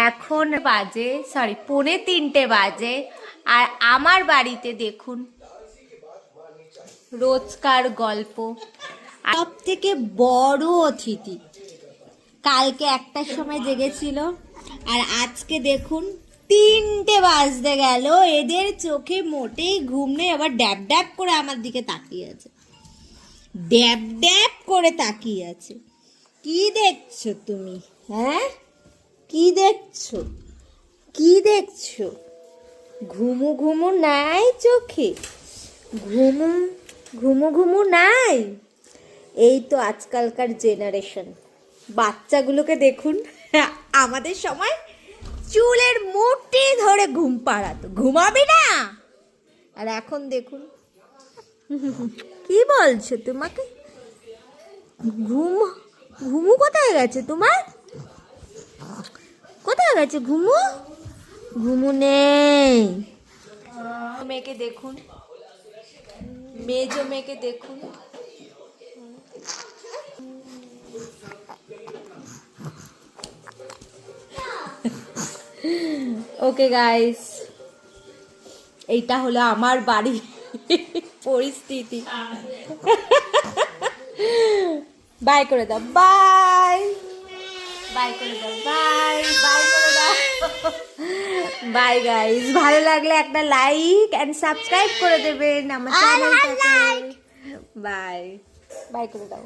এখন বাজে 2:45 বাজে, আর আমার বাড়িতে দেখুন রোজকার গল্প। সব থেকে বড় অতিথি কালকে 1টার সময় জেগেছিল, আর আজকে দেখুন 3টে বাজতে গেল। এদের চোখে মোটেই ঘুম নেই, আবার ড্যাব ড্যাব করে আমার দিকে তাকিয়ে আছে, ড্যাব ড্যাব করে তাকিয়ে আছে। কি দেখছো তুমি? হ্যাঁ, কি দেখছো? কি দেখছো? ঘুমু ঘুমু নাই চোখে? ঘুমু ঘুমু ঘুমু নাই? এই তো আজকালকার জেনারেশন। বাচ্চাগুলোকে দেখুন, আমাদের সময় চুলের মুঠি ধরে ঘুম পাড়াতো, ঘুমাবি না? আর এখন দেখুন, কি বলছো তোমাকে? ঘুমু কোথায় গেছে তোমার? কোথায় গেছে ঘুমু? ঘুমু নেই। মেয়েকে দেখুন, মেজো মেয়েকে দেখুন। ওকে গাইস, এইটা হলো আমার বাড়ির পরিস্থিতি। বাই করে দাও, বাই বাই করে দাও, বাই বাই করে দাও। বাই গাইস, ভালো লাগলে একটা লাইক এন্ড সাবস্ক্রাইব করে দেবেন আমার চ্যানেলটাকে। বাই বাই করে দাও।